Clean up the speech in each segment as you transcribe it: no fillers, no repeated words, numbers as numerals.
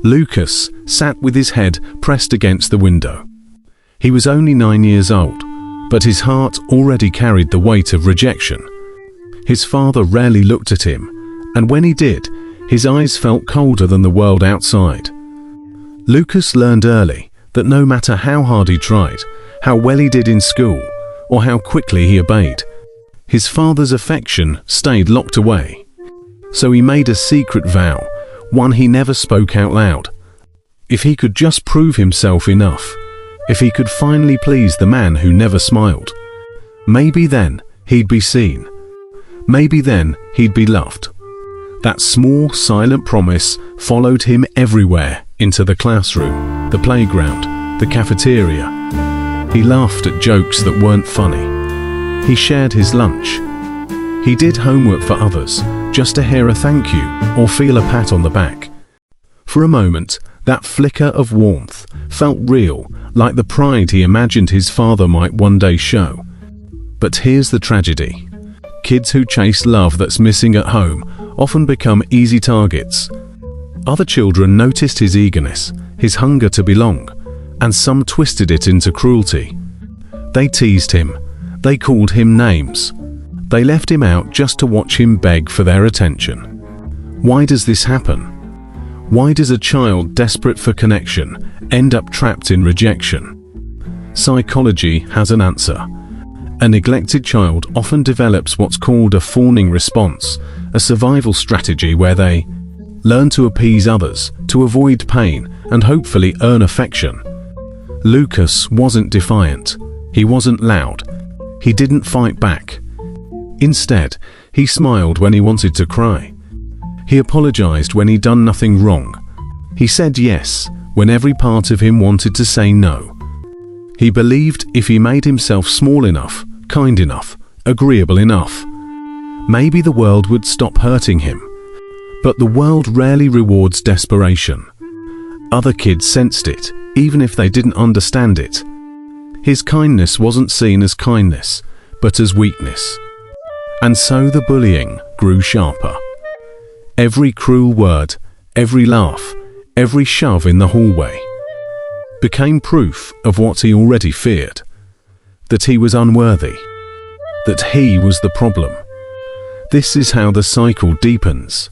Lucas sat with his head pressed against the window. He was only 9 years old, but his heart already carried the weight of rejection. His father rarely looked at him, and when he did, his eyes felt colder than the world outside. Lucas learned early that no matter how hard he tried, how well he did in school, or how quickly he obeyed, his father's affection stayed locked away. So he made a secret vow, one he never spoke out loud. If he could just prove himself enough, if he could finally please the man who never smiled, maybe then he'd be seen. Maybe then he'd be loved. That small, silent promise followed him everywhere, into the classroom, the playground, the cafeteria. He laughed at jokes that weren't funny. He shared his lunch. He did homework for others, just to hear a thank you or feel a pat on the back. For a moment, that flicker of warmth felt real, like the pride he imagined his father might one day show. But here's the tragedy. Kids who chase love that's missing at home often become easy targets. Other children noticed his eagerness, his hunger to belong, and some twisted it into cruelty. They teased him. They called him names. They left him out just to watch him beg for their attention. Why does this happen? Why does a child desperate for connection end up trapped in rejection? Psychology has an answer. A neglected child often develops what's called a fawning response, a survival strategy where they learn to appease others, to avoid pain, and hopefully earn affection. Lucas wasn't defiant. He wasn't loud. He didn't fight back. Instead, he smiled when he wanted to cry. He apologized when he'd done nothing wrong. He said yes when every part of him wanted to say no. He believed if he made himself small enough, kind enough, agreeable enough, maybe the world would stop hurting him. But the world rarely rewards desperation. Other kids sensed it, even if they didn't understand it. His kindness wasn't seen as kindness, but as weakness. And so the bullying grew sharper. Every cruel word, every laugh, every shove in the hallway became proof of what he already feared. That he was unworthy. That he was the problem. This is how the cycle deepens.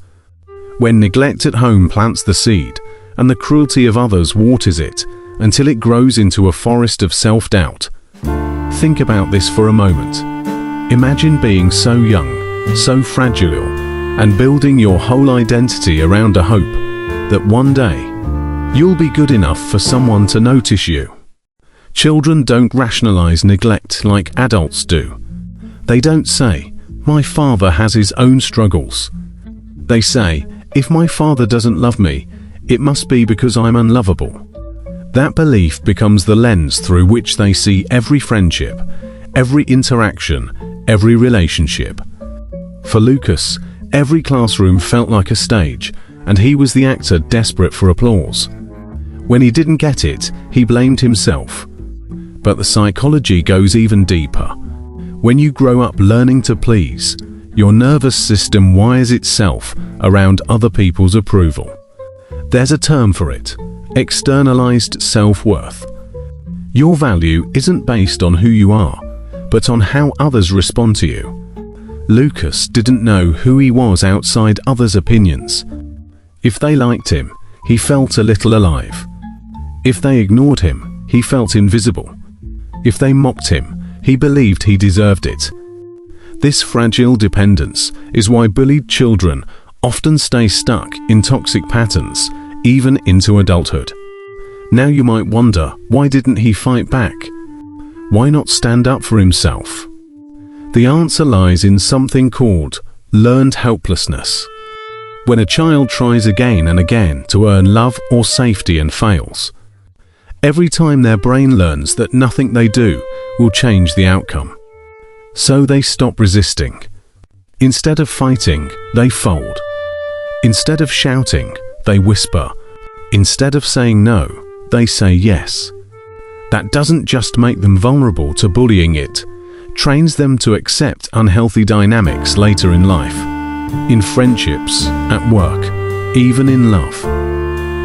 When neglect at home plants the seed, and the cruelty of others waters it until it grows into a forest of self-doubt. Think about this for a moment. Imagine being so young, so fragile, and building your whole identity around a hope that one day you'll be good enough for someone to notice you. Children don't rationalize neglect like adults do. They don't say, "My father has his own struggles." They say, "If my father doesn't love me, it must be because I'm unlovable." That belief becomes the lens through which they see every friendship, every interaction, every relationship. For Lucas, every classroom felt like a stage, and he was the actor desperate for applause. When he didn't get it, he blamed himself. But the psychology goes even deeper. When you grow up learning to please, your nervous system wires itself around other people's approval. There's a term for it: externalized self-worth. Your value isn't based on who you are, but on how others respond to you. Lucas didn't know who he was outside others' opinions. If they liked him, he felt a little alive. If they ignored him, he felt invisible. If they mocked him, he believed he deserved it. This fragile dependence is why bullied children often stay stuck in toxic patterns, even into adulthood. Now you might wonder, why didn't he fight back? Why not stand up for himself? The answer lies in something called learned helplessness. When a child tries again and again to earn love or safety and fails, every time their brain learns that nothing they do will change the outcome. So they stop resisting. Instead of fighting, they fold. Instead of shouting, they whisper. Instead of saying no, they say yes. That doesn't just make them vulnerable to bullying, it trains them to accept unhealthy dynamics later in life. In friendships, at work, even in love.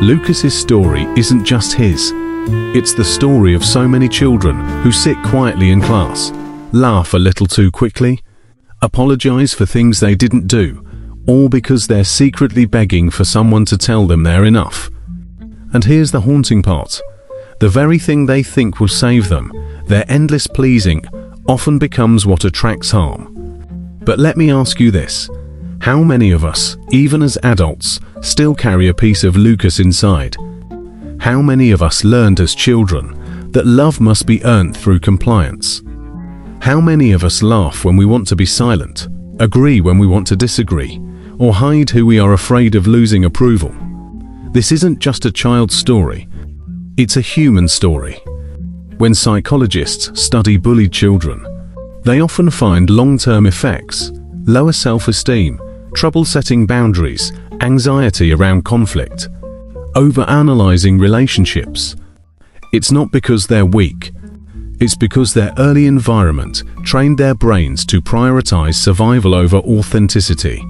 Lucas's story isn't just his. It's the story of so many children who sit quietly in class, laugh a little too quickly, apologize for things they didn't do, all because they're secretly begging for someone to tell them they're enough. And here's the haunting part. The very thing they think will save them, their endless pleasing, often becomes what attracts harm. But let me ask you this. How many of us, even as adults, still carry a piece of Lucas inside? How many of us learned as children that love must be earned through compliance? How many of us laugh when we want to be silent, agree when we want to disagree, or hide who we are afraid of losing approval? This isn't just a child's story. It's a human story. When psychologists study bullied children, they often find long-term effects: lower self-esteem, trouble setting boundaries, anxiety around conflict, over-analyzing relationships. It's not because they're weak. It's because their early environment trained their brains to prioritize survival over authenticity.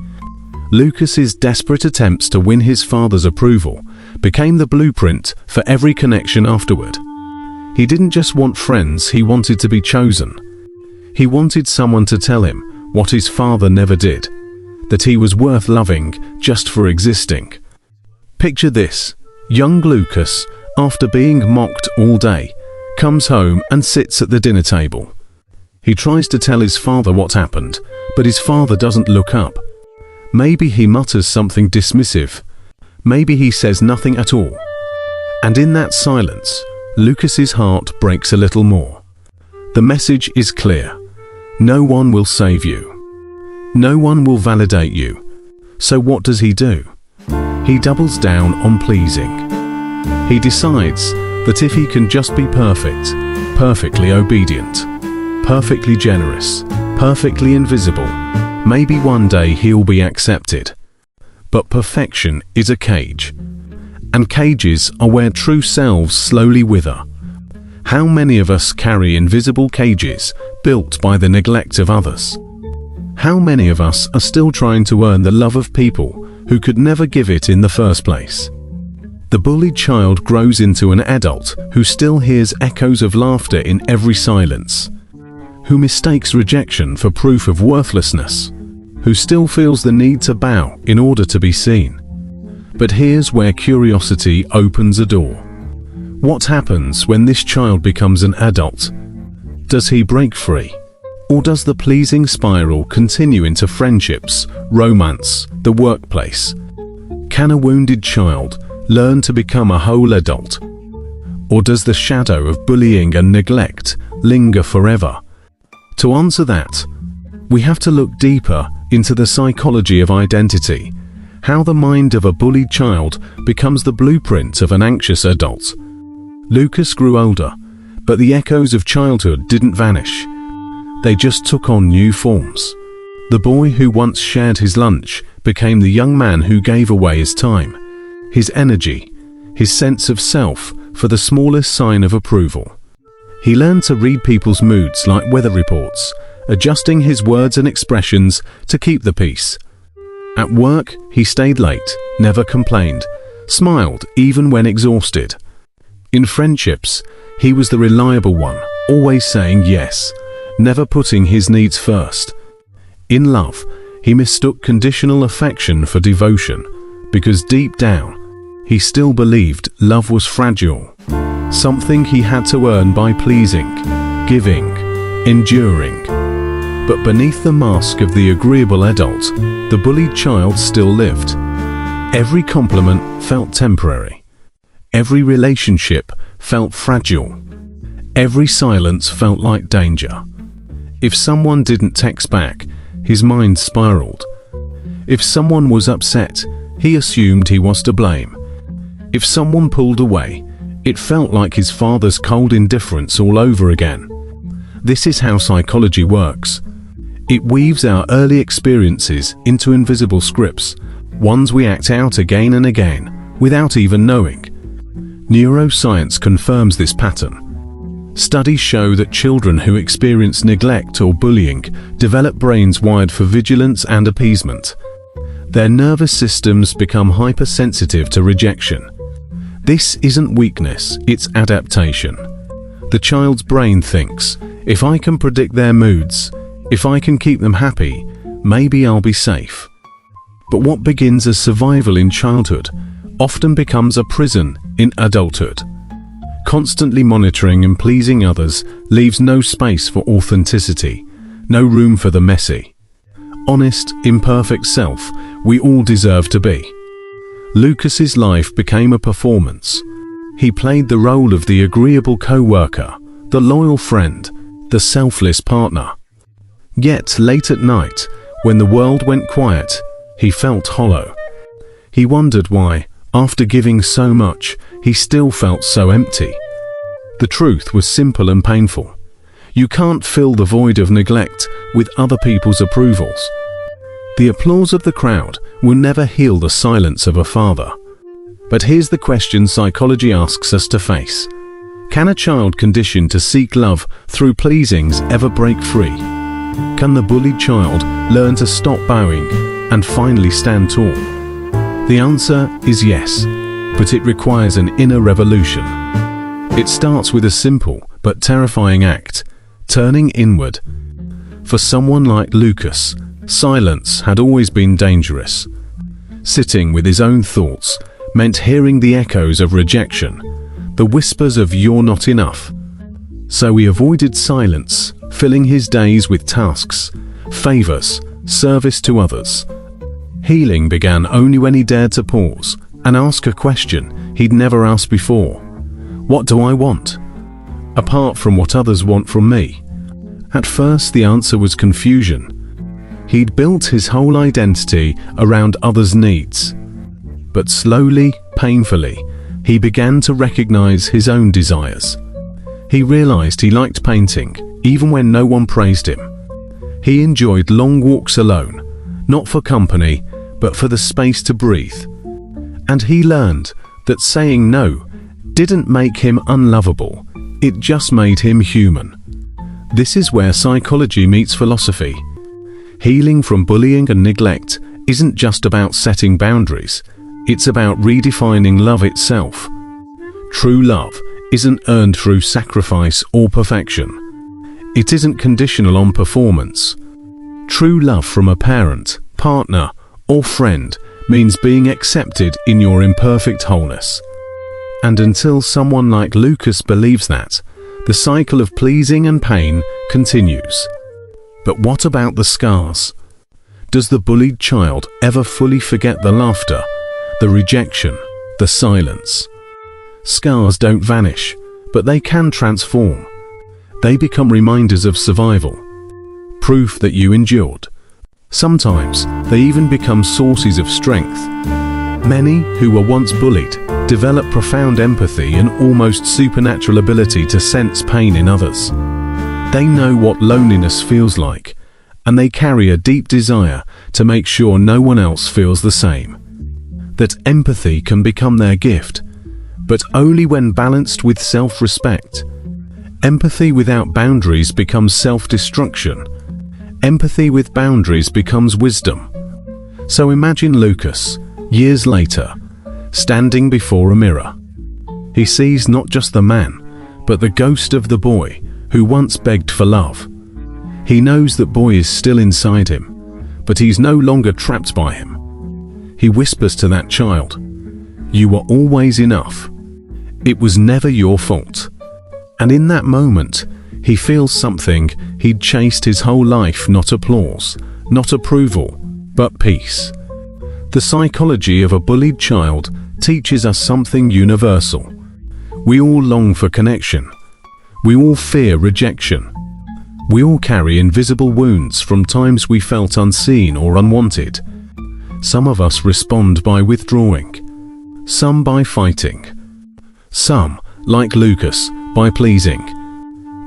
Lucas's desperate attempts to win his father's approval became the blueprint for every connection afterward. He didn't just want friends, he wanted to be chosen. He wanted someone to tell him what his father never did, that he was worth loving just for existing. Picture this: young Lucas, after being mocked all day, comes home and sits at the dinner table. He tries to tell his father what happened, but his father doesn't look up. Maybe he mutters something dismissive. Maybe he says nothing at all. And in that silence, Lucas's heart breaks a little more. The message is clear. No one will save you. No one will validate you. So what does he do? He doubles down on pleasing. He decides that if he can just be perfect, perfectly obedient, perfectly generous, perfectly invisible, maybe one day he'll be accepted. But perfection is a cage. And cages are where true selves slowly wither. How many of us carry invisible cages built by the neglect of others? How many of us are still trying to earn the love of people who could never give it in the first place? The bullied child grows into an adult who still hears echoes of laughter in every silence, who mistakes rejection for proof of worthlessness, who still feels the need to bow in order to be seen. But here's where curiosity opens a door. What happens when this child becomes an adult? Does he break free? Or does the pleasing spiral continue into friendships, romance, the workplace? Can a wounded child learn to become a whole adult? Or does the shadow of bullying and neglect linger forever? To answer that, we have to look deeper into the psychology of identity, how the mind of a bullied child becomes the blueprint of an anxious adult. Lucas grew older, but the echoes of childhood didn't vanish. They just took on new forms. The boy who once shared his lunch became the young man who gave away his time, his energy, his sense of self for the smallest sign of approval. He learned to read people's moods like weather reports, adjusting his words and expressions to keep the peace. At work, he stayed late, never complained, smiled even when exhausted. In friendships, he was the reliable one, always saying yes, never putting his needs first. In love, he mistook conditional affection for devotion, because deep down, he still believed love was fragile, something he had to earn by pleasing, giving, enduring. But beneath the mask of the agreeable adult, the bullied child still lived. Every compliment felt temporary. Every relationship felt fragile. Every silence felt like danger. If someone didn't text back, his mind spiraled. If someone was upset, he assumed he was to blame. If someone pulled away, it felt like his father's cold indifference all over again. This is how psychology works. It weaves our early experiences into invisible scripts, ones we act out again and again, without even knowing. Neuroscience confirms this pattern. Studies show that children who experience neglect or bullying develop brains wired for vigilance and appeasement. Their nervous systems become hypersensitive to rejection. This isn't weakness, it's adaptation. The child's brain thinks, if I can predict their moods, if I can keep them happy, maybe I'll be safe. But what begins as survival in childhood often becomes a prison in adulthood. Constantly monitoring and pleasing others leaves no space for authenticity, no room for the messy, honest, imperfect self we all deserve to be. Lucas's life became a performance. He played the role of the agreeable co-worker, the loyal friend, the selfless partner. Yet late at night, when the world went quiet, he felt hollow. He wondered why, after giving so much, he still felt so empty. The truth was simple and painful. You can't fill the void of neglect with other people's approvals. The applause of the crowd will never heal the silence of a father. But here's the question psychology asks us to face. Can a child conditioned to seek love through pleasings ever break free? Can the bullied child learn to stop bowing and finally stand tall? The answer is yes, but it requires an inner revolution. It starts with a simple but terrifying act, turning inward. For someone like Lucas, silence had always been dangerous. Sitting with his own thoughts meant hearing the echoes of rejection, the whispers of "you're not enough." So he avoided silence, filling his days with tasks, favors, service to others. Healing began only when he dared to pause and ask a question he'd never asked before. What do I want? Apart from what others want from me. At first the answer was confusion. He'd built his whole identity around others' needs. But slowly, painfully, he began to recognize his own desires. He realized he liked painting, even when no one praised him. He enjoyed long walks alone, not for company, but for the space to breathe. And he learned that saying no didn't make him unlovable, it just made him human. This is where psychology meets philosophy. Healing from bullying and neglect isn't just about setting boundaries, it's about redefining love itself. True love isn't earned through sacrifice or perfection. It isn't conditional on performance. True love from a parent, partner, or friend means being accepted in your imperfect wholeness. And until someone like Lucas believes that, the cycle of pleasing and pain continues. But what about the scars? Does the bullied child ever fully forget the laughter, the rejection, the silence? Scars don't vanish, but they can transform. They become reminders of survival, proof that you endured. Sometimes they even become sources of strength. Many who were once bullied develop profound empathy and almost supernatural ability to sense pain in others. They know what loneliness feels like, and they carry a deep desire to make sure no one else feels the same. That empathy can become their gift, but only when balanced with self-respect. Empathy without boundaries becomes self-destruction. Empathy with boundaries becomes wisdom. So imagine Lucas, years later, standing before a mirror. He sees not just the man, but the ghost of the boy who once begged for love. He knows that boy is still inside him, but he's no longer trapped by him. He whispers to that child, "You were always enough. It was never your fault." And in that moment, he feels something he'd chased his whole life, not applause, not approval, but peace. The psychology of a bullied child teaches us something universal. We all long for connection. We all fear rejection. We all carry invisible wounds from times we felt unseen or unwanted. Some of us respond by withdrawing, some by fighting, some, like Lucas, by pleasing.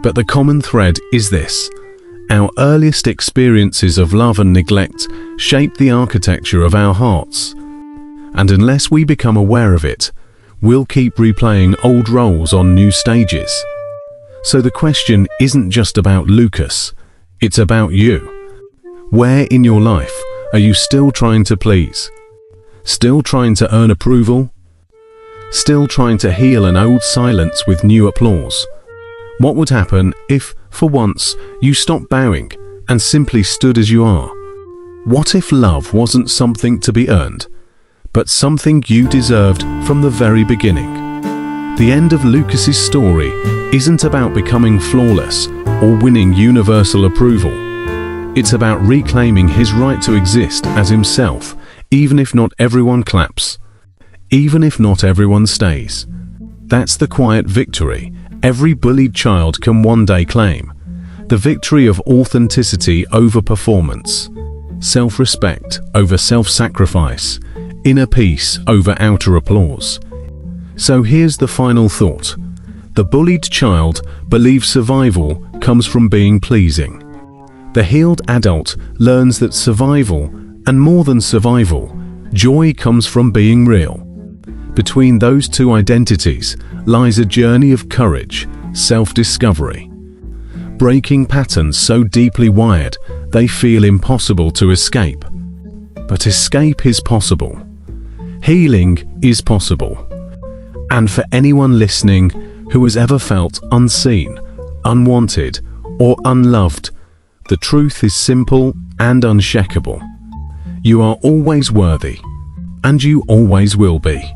But the common thread is this: our earliest experiences of love and neglect shape the architecture of our hearts. And unless we become aware of it, we'll keep replaying old roles on new stages. So the question isn't just about Lucas, it's about you. Where in your life are you still trying to please? Still trying to earn approval? still trying to heal an old silence with new applause. What would happen if, for once, you stopped bowing and simply stood as you are? What if love wasn't something to be earned, but something you deserved from the very beginning? The end of Lucas's story isn't about becoming flawless or winning universal approval. It's about reclaiming his right to exist as himself, even if not everyone claps, even if not everyone stays. That's the quiet victory every bullied child can one day claim. The victory of authenticity over performance, self-respect over self-sacrifice, inner peace over outer applause. So here's the final thought. The bullied child believes survival comes from being pleasing. The healed adult learns that survival, and more than survival, joy comes from being real. Between those two identities lies a journey of courage, self-discovery. Breaking patterns so deeply wired they feel impossible to escape. But escape is possible. Healing is possible. And for anyone listening who has ever felt unseen, unwanted, or unloved, the truth is simple and unshakable. You are always worthy, and you always will be.